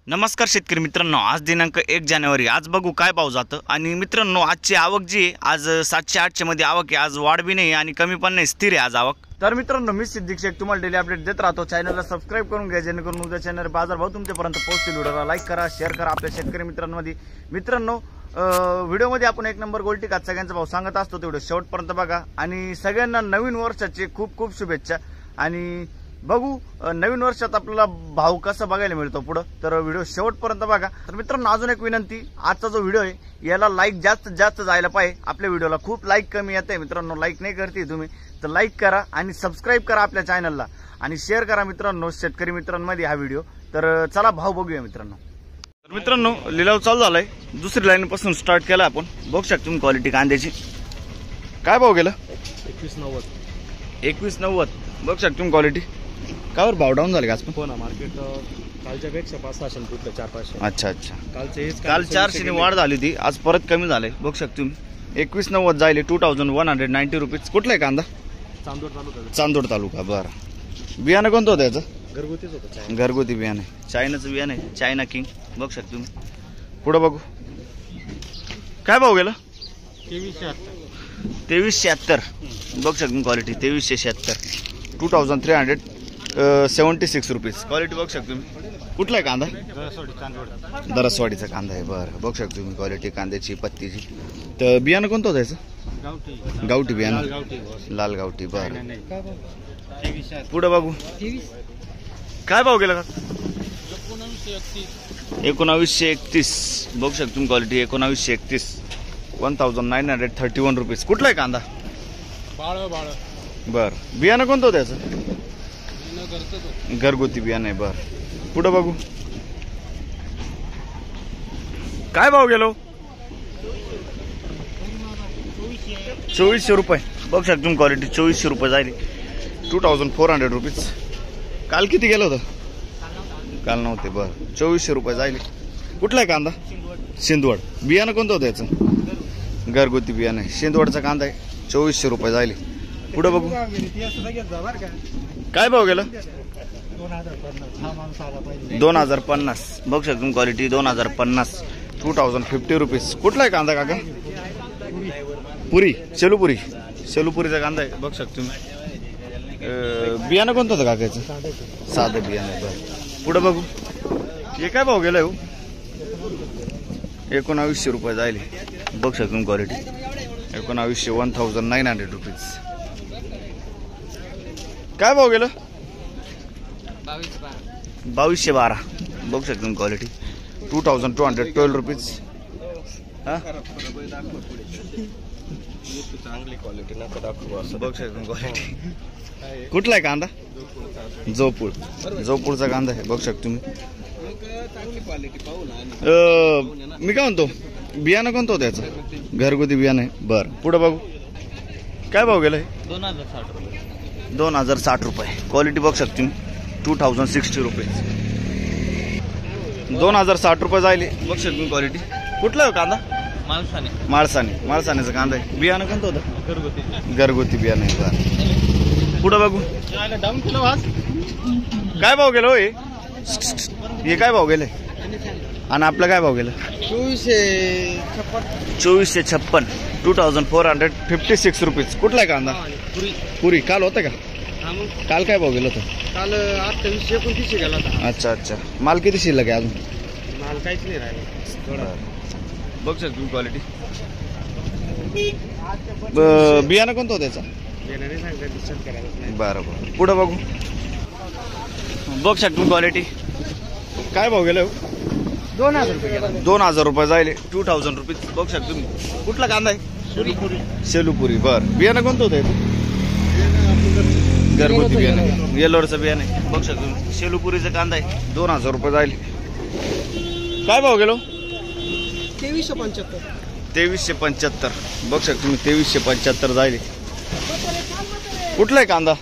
नमस्कार शेतकरी मित्रांनो, आज दिनांक 1 जानेवारी। आज बघू काय भाव जातं। आणि मित्रांनो, आजची आवक जी आहे आज 700-800 मध्ये आवक आहे। आज वाढ बी नाही आणि कमी पण नाही, स्थिर आहे आज आवक। तर मित्रांनो, मी सिद्दीक शेख तुम्हाला डेली अपडेट देत राहतो। चॅनलला सबस्क्राइब करून घ्या जेणेकरून उद्या चॅनल बाजार भाव तुमच्यापर्यंत पोहोचतील। व्हिडिओला लाईक करा, शेअर करा आपल्या शेतकरी मित्रांमध्ये। मित्रांनो, व्हिडिओमध्ये आपण एक नंबर गोल्टी कात सगळ्यांचा भाव सांगत असतो, तेवढं शेवटपर्यंत बघा। आणि सगळ्यांना नवीन वर्षाचे खूप खूप शुभेच्छा। आणि बघू नवीन वर्षात आपल्याला भाव कसा बघायला मिळतो पुढं, तर व्हिडिओ शेवटपर्यंत बघा। तर मित्रांनो, अजून एक विनंती, आजचा जो व्हिडिओ आहे याला लाईक जास्तीत जास्त जायला पाहिजे। आपल्या व्हिडिओला खूप लाईक कमी येते मित्रांनो, लाईक नाही करते तुम्ही तर लाईक करा आणि सबस्क्राईब करा आपल्या चॅनलला आणि शेअर करा मित्रांनो शेतकरी मित्रांमध्ये हा व्हिडिओ। तर चला भाव बघूया मित्रांनो। तर मित्रांनो, लिलाव चालू झालाय, दुसरी लाईन पासून स्टार्ट केला आपण। बघू शकता तुम्ही क्वालिटी कांद्याची। काय भाव गेला? 2190 बघू शकता तुम्ही क्वालिटी। कावर भाव डाऊन झाले का आज? हो ना, मार्केट कालच्या पेक्षा 500 तुटलं, 400-500। अच्छा अच्छा, काल 400 ने वाढ झाली होती, आज परत कमी झाले। बघू शकता तुम्ही 2190 जायले 2190 रुपीज। कुठला आहे कांदा? चांदोड तालुका। बरं, बियाणं कोणतं होतं याचं? घरगुतीच होतं, घरगुती बियाणं आहे, चायनाचं बियाणं आहे, चायना किंग। बघू शकता तुम्ही। पुढे बघू काय भाव गेला? 2376 बघू शकता तुम्ही क्वालिटी। 2376 2376 रुपीज क्वालिटी बघू शकता तुम्ही। कुठला आहे कांदा? दरसवाडीचा कांदा आहे। बरं, बघू शकता तुम्ही क्वालिटी कांद्याची, पत्तीची। तर बियाणं कोणतं होतं याचं? गावठी बियाणं, लाल गावठी। बरं, पुढे बघू काय भाव गेला का? 1931 बघू शकता तुम्ही क्वालिटी। 1931 1931 रुपीज। कुठला आहे कांदा? बर, बियाणं कोणतं होतं याचं? घरगुती बियाणं आहे। बर, पुढे बघू काय भाव गेलो? 2400 रुपये बघू शकता तुम्ही क्वालिटी। 2400 रुपये जाईल, 2400 रुपीज। काल किती गेलं होतं? काल नव्हते। बर, 2400 रुपये जाईल। कुठला आहे कांदा? सिंदवड। बियाणं कोणतं होतं याचं? घरगुती बियाणं आहे, सिंदवडचा कांदा आहे। 2400 रुपये जाईल। पुढे बघू काय भाव गेला? 2050 बघू शकता तुम्ही क्वालिटी। 2050 2050 रुपीज। कुठला आहे कांदा काका? पुरी, शेलूपुरी, शेलूपुरीचा कांदा आहे। बघू शकता तुम्ही। बियाणं कोणतं होतं काकाचं? साधं बियाणं आहे। बरं, पुढे बघू हे काय भाव गेलाय? 1900 रुपये जाईल। बघू शकता तुम्ही क्वालिटी। 1900 रुपीज। काय भाव गेलं? 2212 बघू शकता तुम्ही क्वालिटी। 2212 रुपीज। चांगली क्वालिटी नका दाखवू असं। बघू शकता तुम्ही क्वालिटी। कुठला आहे कांदा? जोपूर, जोपूरचा कांदा आहे। बघू शकता तुम्ही। मी काय म्हणतो, बियाणं कोणतं होतं याचं? घरगुती बियाणं आहे। बरं, पुढे बघू काय भाव गेलाय? 2060 रुपये क्वालिटी बघू शकता तुम्ही। 2060 रुपये 2060 रुपये जायले। बघू शकता तुम्ही क्वालिटी। कुठला आहे कांदा? माळसानेचा कांदा आहे। बियाणं कोणतं होतं? घरगुती बियाणं आहे। बरं, पुढे बघू काय भाव गेलो? हे काय भाव गेले? आणि आपलं काय भाव गेलं? 2456 2456 रुपीज। कुठला आहे कांदा? पुरी। काल होतं का? काल काय भाव गेलं होतं? काल 28-29 गेला होता। अच्छा अच्छा, माल किती शिल्लक आहे अजून? माल काहीच नाही राहिला। बघू शकता तुम्ही क्वालिटी। बियाणं कोणतं होतं त्याचं? बरं बरं, पुढे बघू बघू शकता तुम्ही क्वालिटी। काय भाव गेलं? 2000 रुपये जायले। 2000 रुपीज बघू शकता तुम्ही। कुठला कांदा आहे? शेलूपुरी। बरं, बियाणं कोणतं होतं? घरगुती बियाणं, येलोरचं बियाणं आहे। बघू शकता तुम्ही। शेलूपुरीचा कांदा आहे। 2000 रुपये जायले। काय भाव गेलो? 2375 बघू शकता तुम्ही। 2375 जायले। कुठला आहे कांदा?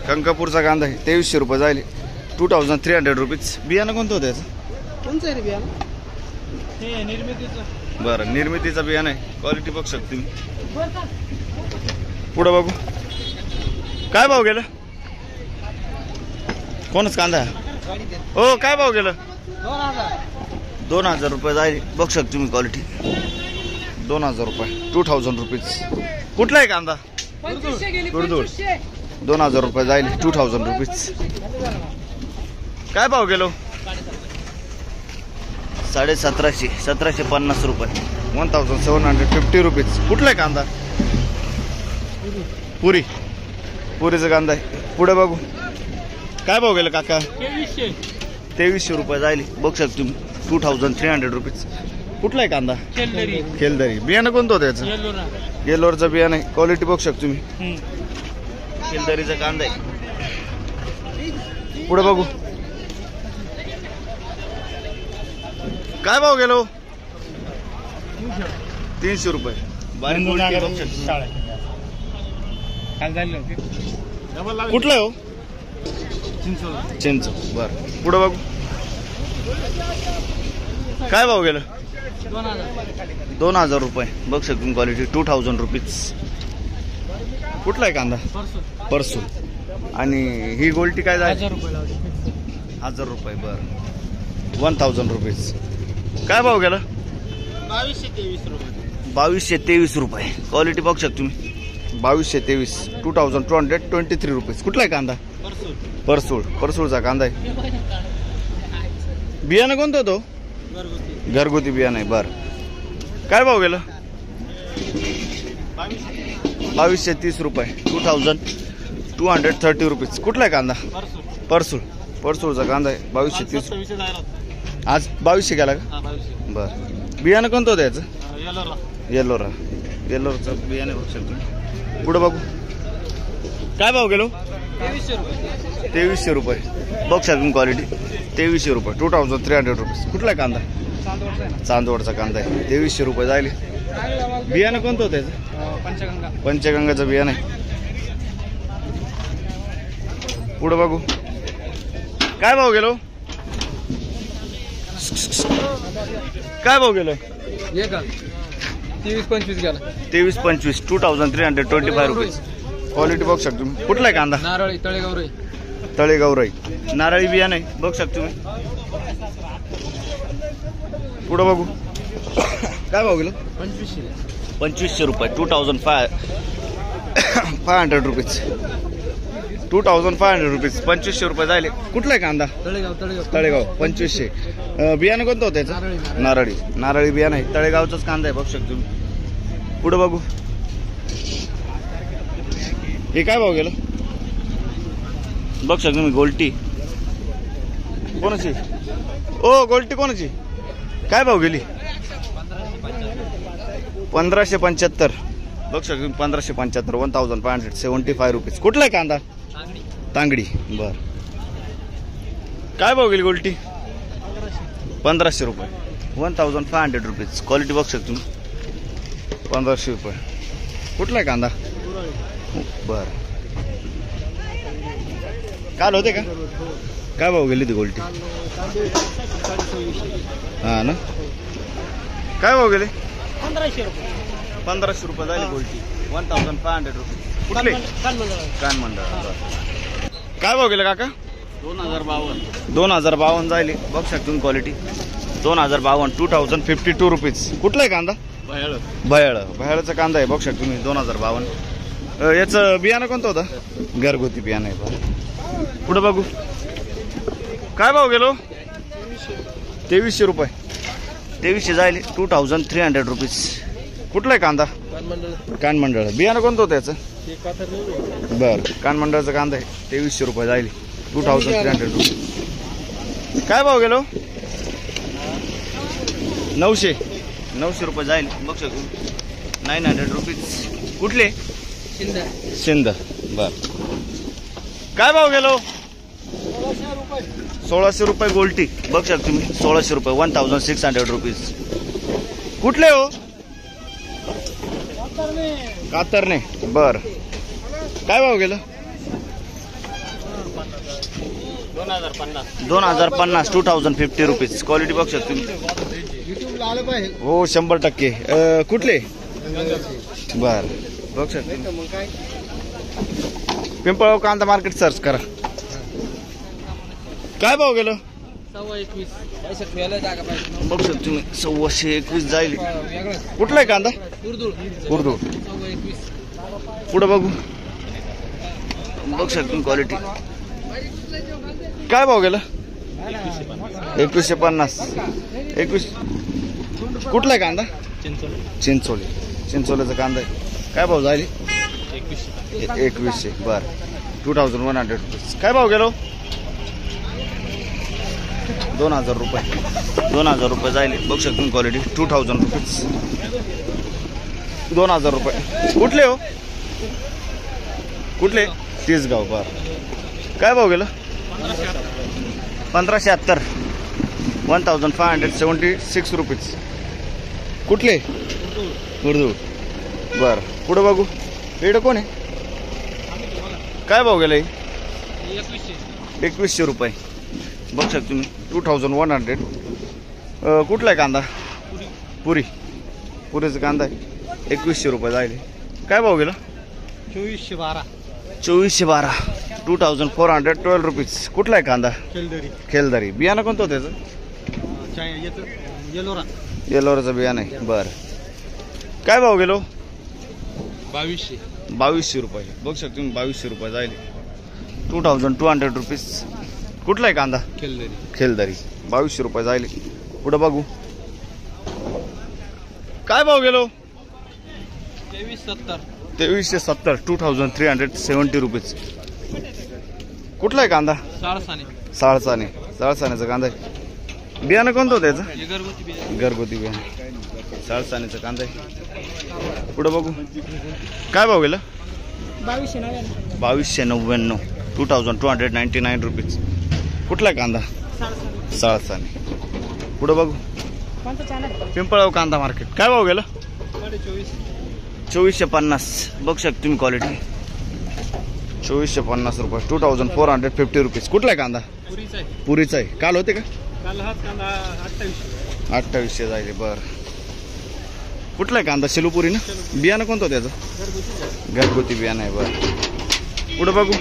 कंकापूरचा कांदा आहे। 2300 रुपये जायले। 2300 रुपीज। बियाणं कोणतं होतं याचं? बरं, निर्मितीचं बियाणं आहे। क्वालिटी बघू शकता तुम्ही। पुढे बघू काय भाव गेला? कोणच कांदा हो काय भाव गेलं 2000 रुपये जाईल. बघ शकता तुम्ही क्वालिटी 2000 रुपये 2000 रुपीज. कुठला आहे कांदा? कुर्दूड 2000 रुपये जाईल 2000 रुपीज. काय भाव गेलो? 1750 1750 रुपये 1750 रुपीज. कुठला आहे कांदा? पुरीचा कांदा आहे. पुढे बघू काय भाव गेलं काका? 2300 रुपये जाईल. बघ शकता तुम्ही 2300 रुपीज. कुठला आहे कांदा? खेलदरी. बियाणं कोणतं होतं याचं? येल्लोरचं बियाणं आहे. क्वालिटी बघू शकता तुम्ही. खेलदरीचा कांदा आहे. पुढे बघू काय भाव गेलो? 300 रुपये. बारीक क्वालिटी बघू शकता. कुठलं आहे हो? चिंच. बर पुढे बघू काय भाव गेलं? 2000 रुपये. बघ शकतो क्वालिटी 2000 रुपीज. कुठला आहे कांदा? परसू. आणि ही गोल्टी काय झाली? 1000 रुपये. बर 1000 रुपीज. काय भाव गेलं? 2223 रुपये. क्वालिटी बघू शकतो तुम्ही 2223 2223 रुपीज. कुठला आहे कांदा? परसूळचा कांदा आहे. बियाणं कोणतं होतं? घरगुती बियाणं आहे. बर काय भाव गेलं? 2230 रुपये 2230 रुपीज. कुठला आहे कांदा? परसूळचा कांदा आहे 2230. आज 2200 गेला का? बर बियाणं कोणतं होतं याचं? येल्लोरचं बियाणं बघू शकतो. पुढे बघू काय भाव गेलो? 2300 रुपये. बघ शकतो क्वालिटी 2300 रुपये 2300 रुपीज. कुठला कांदा? चांदवडचा कांदा आहे 2300 रुपये जाईल. बियाणं कोणतं होतं याचं? पंचगंगाचं बियाणं आहे. पुढे बघू काय भाव गेलो? काय भाव गेलो? 23-25 गेला. 23-25 2325 रुपीज. क्वालिटी बघू शकतो तुम्ही. कुठला आहे कांदा? नारळी तळेगावराई. नारळी बियाणं आहे. बघू शकतो तुम्ही. पुढे बघू काय भाव गेलो? 2500 रुपये 2500 रुपीज. 2500 रुपीज 2500 रुपये जायले. कुठला आहे कांदा? तळेगाव 2500. बियाणं कोणतं होतं याचं? नारळी बियाणं आहे. तळेगावचाच कांदा आहे. बघू शकतो तुम्ही. पुढे बघू हे काय भाव गेलं? बघ शकतो तुम्ही. गोल्टी कोणाची? ओ गोल्टी कोणाची? काय भाव गेली? 1575. बघ शकतो 1575 1575 रुपीज. कुठला आहे कांदा? तांगडी. बर काय भाव गेली गोल्टी? 1500 रुपये 1500 रुपीज. क्वालिटी बघ शकतो तुम्ही 1500 रुपये. कुठला आहे कांदा? बर काल होते का? काय भाव गेली ती गोल्टी? हा ना. काय भाव गेले? 1500 रुपये झाली गोल्टी 1500 रुपये. कुठले? कान मंडळ. काय भाव गेले काका? 2052 जायले. बघ शकतो तुम्ही क्वालिटी 2052 2052 रुपीज. कुठला आहे कांदा? भयाळचा कांदा आहे. बघ शकतो तुम्ही 2052. याचं बियाणं कोणतं होतं? घरगुती बियाणं आहे. पुढे बघू काय भाव गेलो? 2300 रुपये 2300 जायले 2300 रुपीज. कुठला आहे कांदा? कानमंडळ. बियाणं कोणतं होतं याचं? बर कानमंडळाचा कांदा आहे 2300 रुपये जायले 2300 रुपीज. काय भाव गेलो? 900 रुपये जाईल. बघ शकतो 900 रुपीज. कुठले? शिंद. बर काय भाव गेलो? 1600 रुपये गोल्टी. बघ शकतो तुम्ही 1600 रुपये 1600 रुपीज. कुठले हो? कातरणे. बर काय भाव गेलं? 2050 2050 रुपीज. क्वालिटी बघ शकतो तुम्ही. हो 100%. कुठले? बर बघ शकतो पिंपळगाव कांदा मार्केट सर्च करा. काय भाव गेलं? 21 बघू शकता तुम्ही 2121 जाईल. कुठला आहे कांदा? उर्दू. पुढे बघू शकता तुम्ही क्वालिटी. काय भाव गेला? 2150. 21. कुठला आहे कांदा? चिंचोलीचा कांदा आहे. काय भाव जाईल? 2100. बर 2100 रुपीज. काय भाव गेलो? 2000 रुपये. 2000 रुपये जाईल. बघू शकता तुम्ही क्वालिटी. 2000 रुपीज. 2000 रुपये. कुठले हो? कुठले? तीसगाव. बर काय भाव गेलं? 1576. 1576 रुपीज. कुठले? उर्दू. बर पुढे बघू. इकडे कोण आहे? काय भाव गेला? 2100 रुपये. बघू शकता तुम्ही 2100. कुठला आहे कांदा? पुरीचा कांदा आहे. 2100 रुपये जाईल. काय भाव गेला? 2412 2412 रुपीज. कुठला आहे कांदा? खेलदरी. बियाणं कोणतं त्याचं? येलोराचं बियाणं आहे. बरं काय भाव गेलो? 2200 रुपये. बघू शकता तुम्ही 2200 रुपये जाईल. 2200 रुपीज. कुठला आहे कांदा? खेलदरी. 2200 रुपये जाईल. पुढे बघू. काय भाव गेलो? 2370. 2370 रुपीज. कुठला आहे कांदा? साळसानेचा कांदा आहे. बियाणं कोणतं होतं त्याचं? घरगुती बियाणं. साळसानेचा कांदा आहे. पुढे बघू. काय भाव गेला? 2299. 2299 रुपीज. कुठला आहे कांदा? साळसाने. पुढे बघू. पिंपळगाव कांदा मार्केट. काय भाव गेला? 2450. बघू शकता तुम्ही क्वालिटी. 2450 रुपये. 2450 रुपीज. कुठला आहे कांदा? पुरीचा आहे. काल होते का? 2800 जाईल. बरं कुठला आहे कांदा? शेलूपुरी ना. बियाणं कोणतं त्याचं? घरगुती बियाणं आहे. बरं पुढे बघू.